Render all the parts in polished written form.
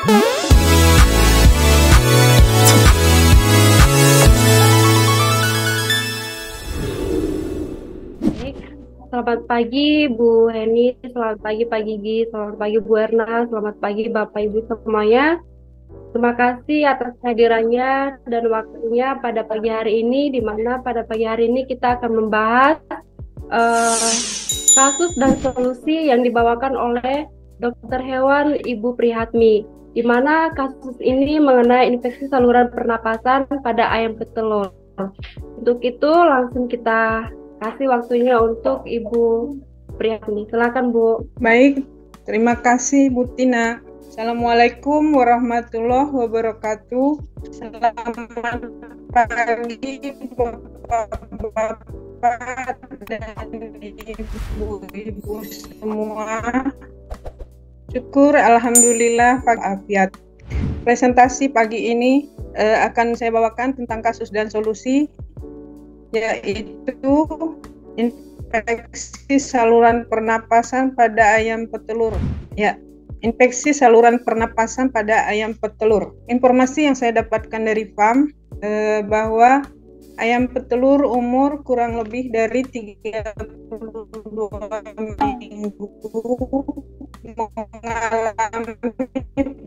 Selamat pagi Bu Heni, selamat pagi Pak Gigi, selamat pagi Bu Erna, selamat pagi Bapak Ibu semuanya. Terima kasih atas kehadirannya dan waktunya pada pagi hari ini, di mana pada pagi hari ini kita akan membahas eh, kasus dan solusi yang dibawakan oleh Dokter Hewan Ibu Prihatmi, di mana kasus ini mengenai infeksi saluran pernapasan pada ayam petelur. Untuk itu langsung kita kasih waktunya untuk Ibu Prihatmi. Silakan Bu. Baik, terima kasih Bu Tina. Assalamualaikum warahmatullahi wabarakatuh. Selamat pagi Bapak-Bapak dan Ibu-Ibu semua. Syukur Alhamdulillah walafiat. Presentasi pagi ini akan saya bawakan tentang kasus dan solusi, yaitu infeksi saluran pernapasan pada ayam petelur. Ya, infeksi saluran pernapasan pada ayam petelur. Informasi yang saya dapatkan dari farm bahwa ayam petelur umur kurang lebih dari 32 minggu mengalami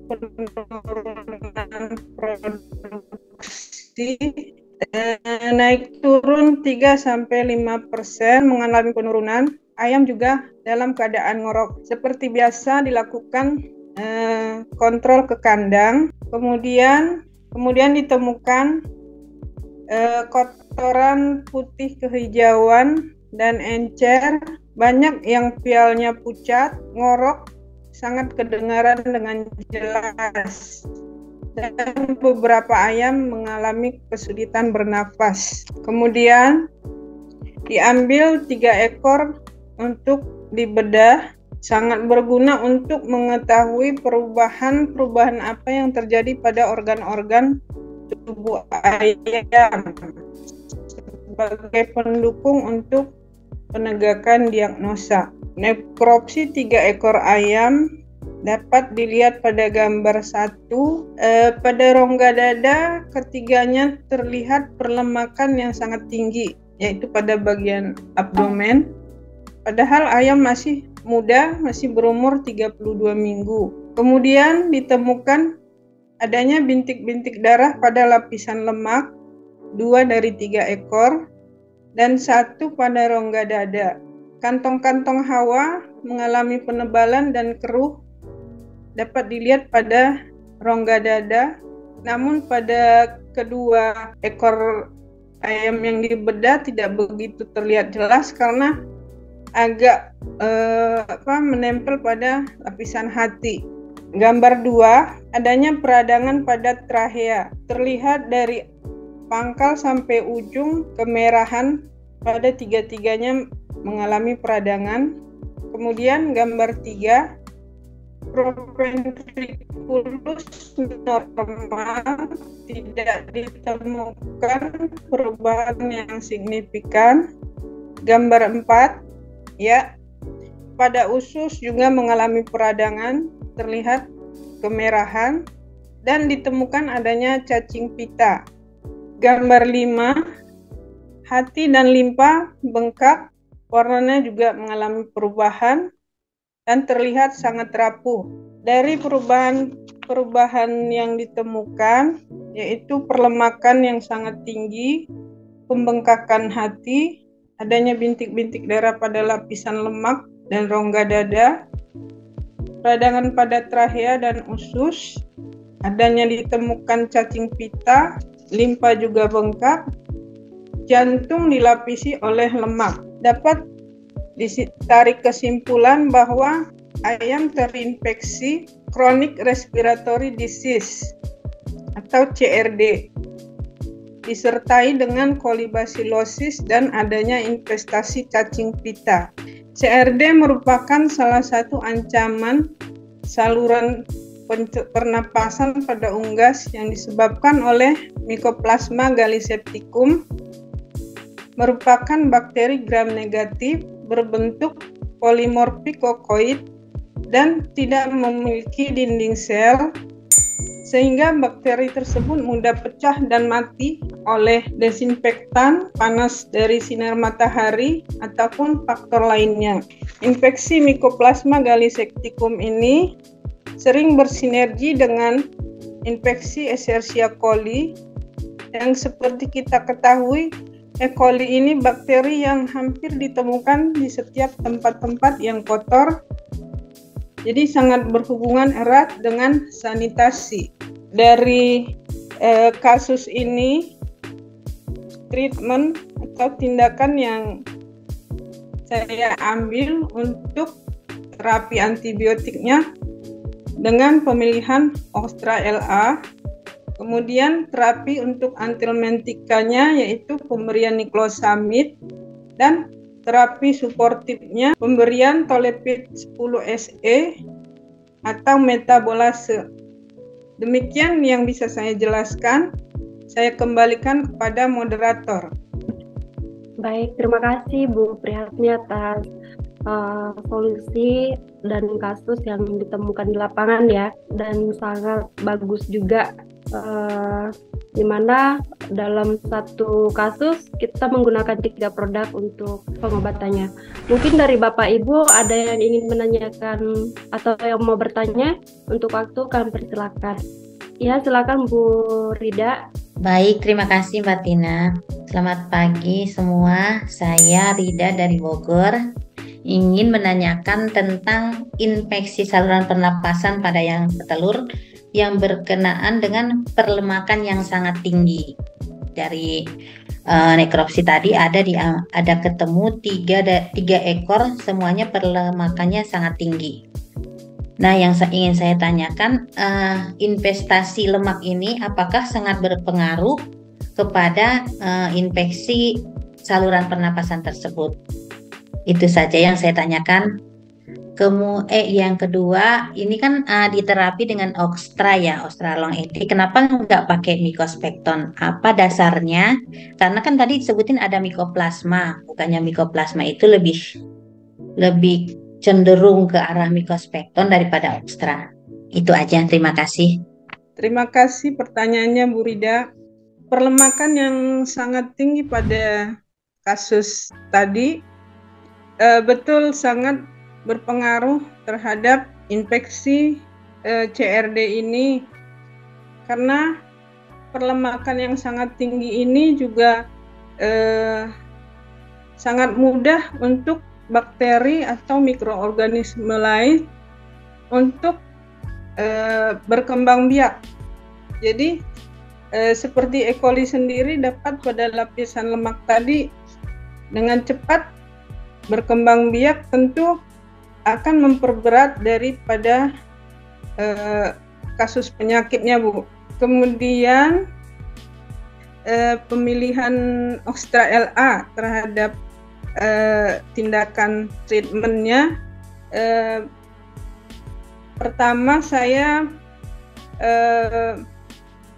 penurunan produksi naik turun 3-5%, mengalami penurunan. Ayam juga dalam keadaan ngorok. Seperti biasa dilakukan kontrol ke kandang. Kemudian ditemukan kotoran putih kehijauan dan encer, banyak yang pialnya pucat, ngorok, sangat kedengaran dengan jelas. Dan beberapa ayam mengalami kesulitan bernafas. Kemudian diambil 3 ekor untuk dibedah, sangat berguna untuk mengetahui perubahan apa yang terjadi pada organ-organ tubuh ayam sebagai pendukung untuk penegakan diagnosa. Nekropsi 3 ekor ayam dapat dilihat pada gambar 1. Pada rongga dada ketiganya terlihat perlemakan yang sangat tinggi, yaitu pada bagian abdomen. Padahal ayam masih muda, masih berumur 32 minggu. Kemudian ditemukan adanya bintik-bintik darah pada lapisan lemak, 2 dari 3 ekor, dan 1 pada rongga dada. Kantong-kantong hawa mengalami penebalan dan keruh, dapat dilihat pada rongga dada, namun pada kedua ekor ayam yang dibedah tidak begitu terlihat jelas karena agak menempel pada lapisan hati. Gambar 2, adanya peradangan pada trachea. Terlihat dari pangkal sampai ujung kemerahan pada tiga-tiganya mengalami peradangan. Kemudian gambar 3, proventriculus normal, tidak ditemukan perubahan yang signifikan. Gambar 4, ya, pada usus juga mengalami peradangan, terlihat kemerahan, dan ditemukan adanya cacing pita. Gambar 5, hati dan limpa bengkak, warnanya juga mengalami perubahan dan terlihat sangat rapuh. Dari perubahan yang ditemukan, yaitu perlemakan yang sangat tinggi, pembengkakan hati, adanya bintik-bintik darah pada lapisan lemak dan rongga dada, peradangan pada trachea dan usus, adanya ditemukan cacing pita, limpa juga bengkak, jantung dilapisi oleh lemak. Dapat ditarik kesimpulan bahwa ayam terinfeksi chronic respiratory disease atau CRD, disertai dengan kolibasilosis dan adanya infestasi cacing pita. CRD merupakan salah satu ancaman saluran pernapasan pada unggas yang disebabkan oleh Mycoplasma gallisepticum, merupakan bakteri gram negatif berbentuk polimorfik kokoid dan tidak memiliki dinding sel sehingga bakteri tersebut mudah pecah dan mati oleh desinfektan, panas dari sinar matahari, ataupun faktor lainnya. Infeksi Mycoplasma gallisecticum ini sering bersinergi dengan infeksi Escherichia coli yang seperti kita ketahui, E. coli ini bakteri yang hampir ditemukan di setiap tempat-tempat yang kotor, jadi sangat berhubungan erat dengan sanitasi. Dari kasus ini, treatment atau tindakan yang saya ambil untuk terapi antibiotiknya dengan pemilihan Ostra LA, kemudian terapi untuk antihelmintikanya yaitu pemberian niclosamid, dan terapi suportifnya pemberian Tolepit 10 SE atau metabolase. Demikian yang bisa saya jelaskan. Saya kembalikan kepada moderator. Baik, terima kasih Bu Prihatmi atas solusi dan kasus yang ditemukan di lapangan ya, dan sangat bagus juga di mana dalam satu kasus kita menggunakan 3 produk untuk pengobatannya. Mungkin dari Bapak Ibu ada yang ingin menanyakan atau yang mau bertanya, untuk waktu kami persilakan. Ya, silakan Bu Rida. Baik, terima kasih Mbak Tina. Selamat pagi semua, saya Rida dari Bogor. Ingin menanyakan tentang infeksi saluran pernapasan pada ayam petelur yang berkenaan dengan perlemakan yang sangat tinggi. Dari nekropsi tadi ada ketemu tiga ekor, semuanya perlemakannya sangat tinggi. Nah, yang ingin saya tanyakan, investasi lemak ini apakah sangat berpengaruh kepada infeksi saluran pernapasan tersebut? Itu saja yang saya tanyakan. Yang kedua, ini kan diterapi dengan Ostra ya, Ostra Long AT. Kenapa nggak pakai Mycospecton? Apa dasarnya? Karena kan tadi disebutin ada Mycoplasma, bukannya Mycoplasma itu lebih cenderung ke arah Mycospecton daripada Ostra. Itu aja, terima kasih. Terima kasih pertanyaannya Bu Rida. Perlemakan yang sangat tinggi pada kasus tadi betul sangat berpengaruh terhadap infeksi CRD ini, karena perlemakan yang sangat tinggi ini juga sangat mudah untuk bakteri atau mikroorganisme lain untuk berkembang biak. Jadi seperti E. coli sendiri dapat pada lapisan lemak tadi dengan cepat berkembang biak, tentu akan memperberat daripada kasus penyakitnya Bu. Kemudian pemilihan Ostra LA terhadap tindakan treatmentnya, pertama saya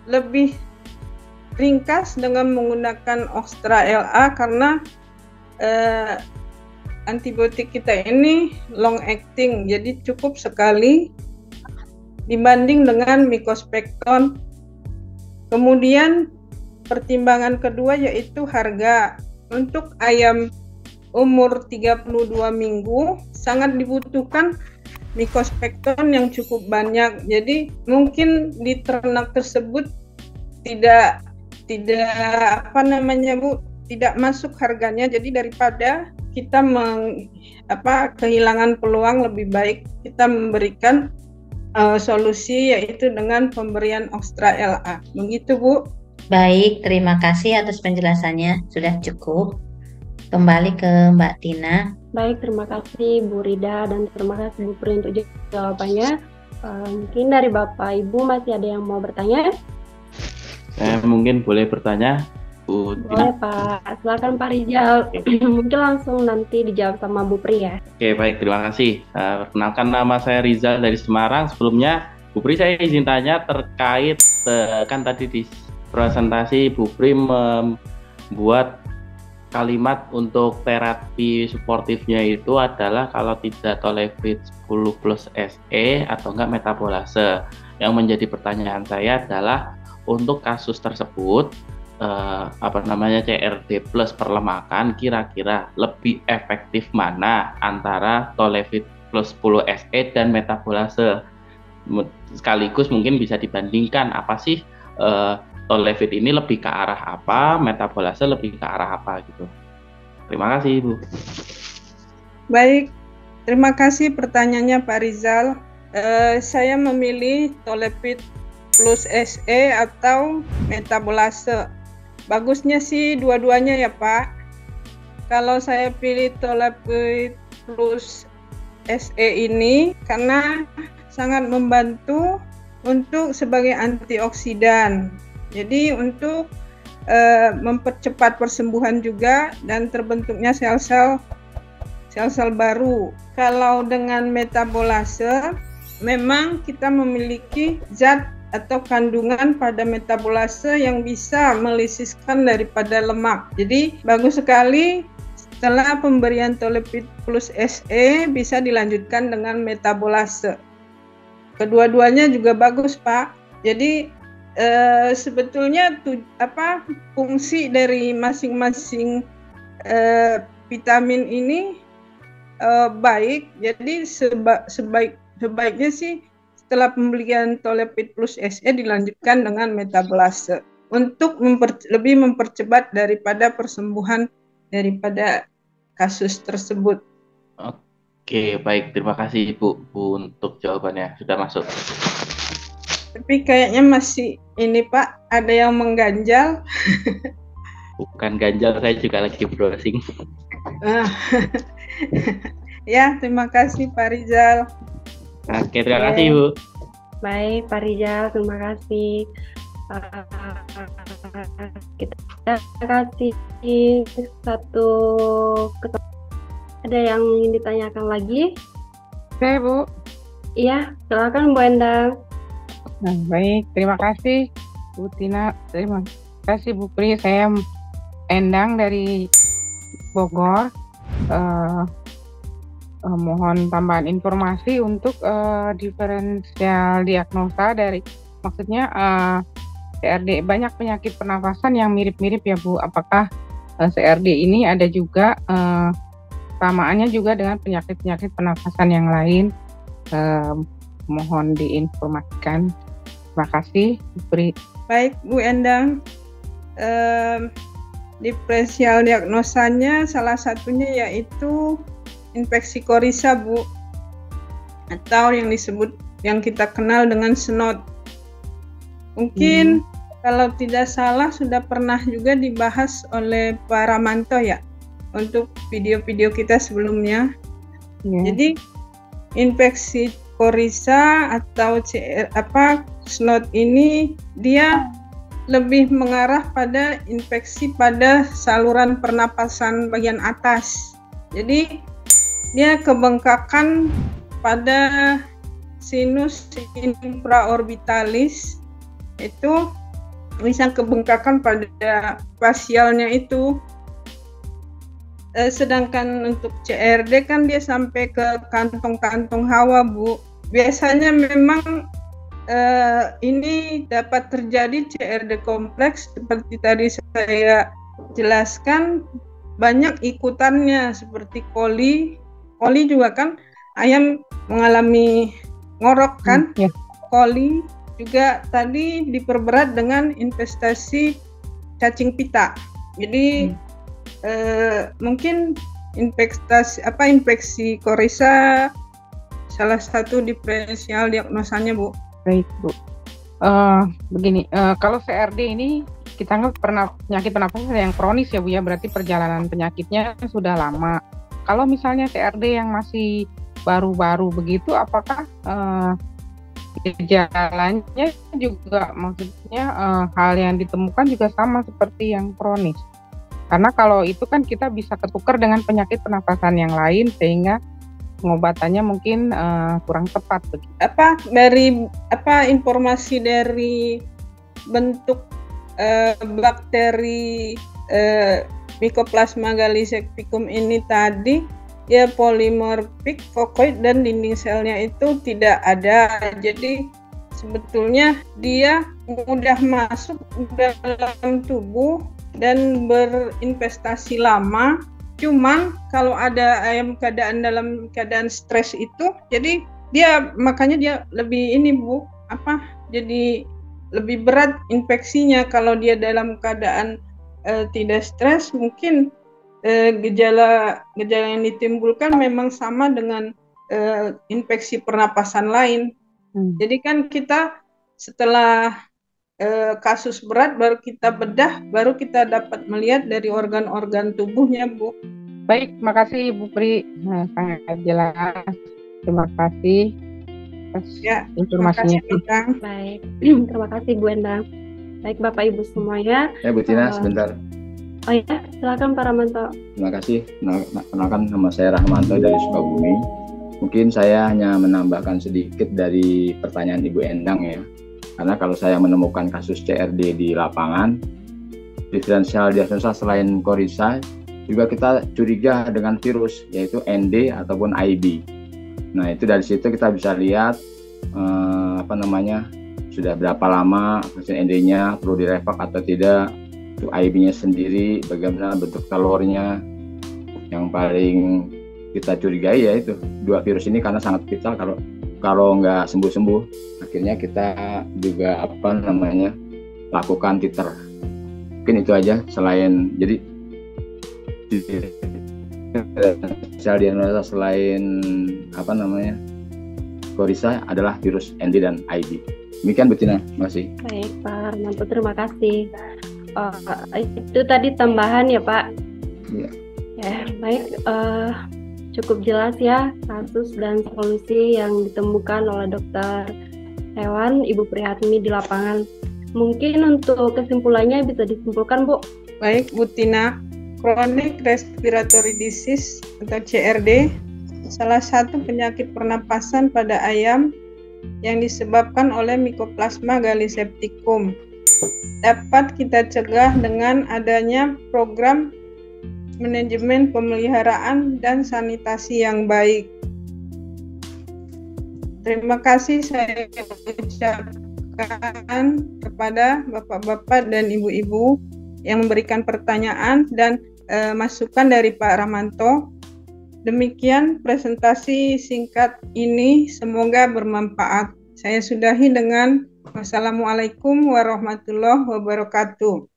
lebih ringkas dengan menggunakan Ostra LA karena antibiotik kita ini long acting, jadi cukup sekali dibanding dengan Mycospecton. Kemudian pertimbangan kedua yaitu harga. Untuk ayam umur 32 minggu sangat dibutuhkan Mycospecton yang cukup banyak. Jadi mungkin di ternak tersebut tidak tidak masuk harganya. Jadi daripada kita kehilangan peluang, lebih baik kita memberikan solusi yaitu dengan pemberian Ostra LA. Begitu Bu. Baik, terima kasih atas penjelasannya, sudah cukup. Kembali ke Mbak Tina. Baik, terima kasih Bu Rida dan terima kasih Bu Pri untuk jawabannya. Mungkin dari Bapak Ibu masih ada yang mau bertanya? Saya mungkin boleh bertanya, Bu Tina. Boleh Pak, silakan Pak Rizal. Mungkin langsung nanti dijawab sama Bu Pri ya. Oke, baik, terima kasih. Perkenalkan, nama saya Rizal dari Semarang. Sebelumnya, Bu Pri, saya izin tanya terkait, kan tadi di presentasi Bu Pri membuat kalimat untuk terapi suportifnya itu adalah kalau tidak Tolepit 10 plus SE atau enggak metabolase. Yang menjadi pertanyaan saya adalah untuk kasus tersebut CRD plus perlemakan kira-kira lebih efektif mana antara Tolefit plus 10 SE dan metabolase? Sekaligus mungkin bisa dibandingkan apa sih Tolefit ini lebih ke arah apa, metabolase lebih ke arah apa gitu. Terima kasih Ibu. Baik, terima kasih pertanyaannya Pak Rizal. Saya memilih Tolefit plus SE atau metabolase. Bagusnya sih dua-duanya ya Pak. Kalau saya pilih Tolefit plus SE ini karena sangat membantu untuk sebagai antioksidan. Jadi untuk mempercepat persembuhan juga dan terbentuknya sel-sel baru. Kalau dengan metabolase memang kita memiliki zat atau kandungan pada metabolase yang bisa melisiskan daripada lemak. Jadi bagus sekali setelah pemberian Tolefit plus SE bisa dilanjutkan dengan metabolase. Kedua-duanya juga bagus Pak. Jadi sebetulnya fungsi dari masing-masing vitamin ini baik. Jadi sebaiknya sih setelah pemberian Tolefit plus SE dilanjutkan dengan metabolase untuk lebih mempercepat daripada persembuhan daripada kasus tersebut. Oke, baik. Terima kasih Bu untuk jawabannya. Sudah masuk. Tapi kayaknya masih ini Pak, ada yang mengganjal. Bukan ganjal, saya juga lagi browsing. Ya, terima kasih Pak Rizal. Oke, terima kasih Bu. Baik Pak Rizal, terima kasih. Kita kasih satu ada yang ingin ditanyakan lagi? Oke Bu. Iya, silakan Bu Endang. Nah, baik, terima kasih Bu Tina, terima kasih Bu Pri. Saya Endang dari Bogor. Mohon tambahan informasi untuk diferensial diagnosa dari, maksudnya CRD, banyak penyakit pernafasan yang mirip-mirip ya Bu. Apakah CRD ini ada juga samaannya juga dengan penyakit-penyakit pernafasan yang lain? Mohon diinformasikan. Terima kasih Bu Pri. Baik Bu Endang. Diferensial diagnosanya salah satunya yaitu infeksi korisa Bu, atau yang kita kenal dengan SNOT. Mungkin kalau tidak salah sudah pernah juga dibahas oleh Pak Ramanto ya untuk video-video kita sebelumnya. Jadi infeksi korisa atau SNOT ini dia lebih mengarah pada infeksi pada saluran pernapasan bagian atas. Jadi dia kebengkakan pada sinus infraorbitalis, itu bisa kebengkakan pada fasialnya itu. Sedangkan untuk CRD kan dia sampai ke kantong-kantong hawa Bu. Biasanya memang ini dapat terjadi CRD kompleks seperti tadi saya jelaskan, banyak ikutannya seperti coli juga kan ayam mengalami ngorok kan. Coli juga tadi diperberat dengan infestasi cacing pita. Jadi mungkin infeksi korisa salah satu diferensial diagnosanya Bu. Baik Bu. Begini, kalau CRD ini kita anggap penyakit pernapasan yang kronis ya Bu ya, berarti perjalanan penyakitnya sudah lama. Kalau misalnya CRD yang masih baru-baru begitu, apakah gejalanya juga, maksudnya hal yang ditemukan juga sama seperti yang kronis? Karena kalau itu kan kita bisa ketukar dengan penyakit pernapasan yang lain sehingga pengobatannya mungkin kurang tepat begitu. Informasi dari bentuk bakteri Mycoplasma gallisepticum ini tadi ya polimorfik, fokoid, dan dinding selnya itu tidak ada. Jadi sebetulnya dia mudah masuk dalam tubuh dan berinvestasi lama. Cuman kalau ada ayam dalam keadaan stres itu, jadi makanya dia lebih ini Bu, jadi lebih berat infeksinya. Kalau dia dalam keadaan tidak stres, mungkin gejala yang ditimbulkan memang sama dengan infeksi pernapasan lain. Jadi kan kita setelah kasus berat baru kita bedah, baru kita dapat melihat dari organ-organ tubuhnya, Bu. Baik, makasih Ibu Pri, sangat jelas. Terima kasih atas informasinya. Baik, terima kasih Bu Endang. Baik Bapak Ibu semuanya. Ya Bu Tina, sebentar. Oh ya, silakan Pak Rahmanto. Terima kasih. Kenalkan, nama saya Rahmanto dari Sukabumi. Mungkin saya hanya menambahkan sedikit dari pertanyaan Ibu Endang ya. Karena kalau saya menemukan kasus CRD di lapangan, diferensial diagnosa selain Coryza, juga kita curiga dengan virus, yaitu ND ataupun IB. Nah, itu dari situ kita bisa lihat sudah berapa lama vaksin ND-nya perlu direfak atau tidak, untuk IB-nya sendiri, bagaimana bentuk telurnya. Yang paling kita curigai yaitu dua virus ini karena sangat vital, kalau nggak sembuh-sembuh, akhirnya kita juga lakukan titer. Mungkin itu aja. Selain jadi sel diagnosa selain Coryza adalah virus ND dan IB. Demikian Bu Tina, terima kasih. Baik Pak Rahmanto, terima kasih. Itu tadi tambahan ya Pak. Iya. Ya, baik. Cukup jelas ya kasus dan solusi yang ditemukan oleh dokter hewan Ibu Prihatmi di lapangan. Mungkin untuk kesimpulannya bisa disimpulkan Bu. Baik Bu Tina, chronic respiratory disease atau CRD salah satu penyakit pernapasan pada ayam yang disebabkan oleh Mycoplasma gallisepticum. Dapat kita cegah dengan adanya program manajemen pemeliharaan dan sanitasi yang baik. Terima kasih saya ucapkan kepada bapak-bapak dan ibu-ibu yang memberikan pertanyaan dan masukan dari Pak Rahmanto. Demikian presentasi singkat ini, semoga bermanfaat. Saya sudahi dengan wassalamualaikum warahmatullahi wabarakatuh.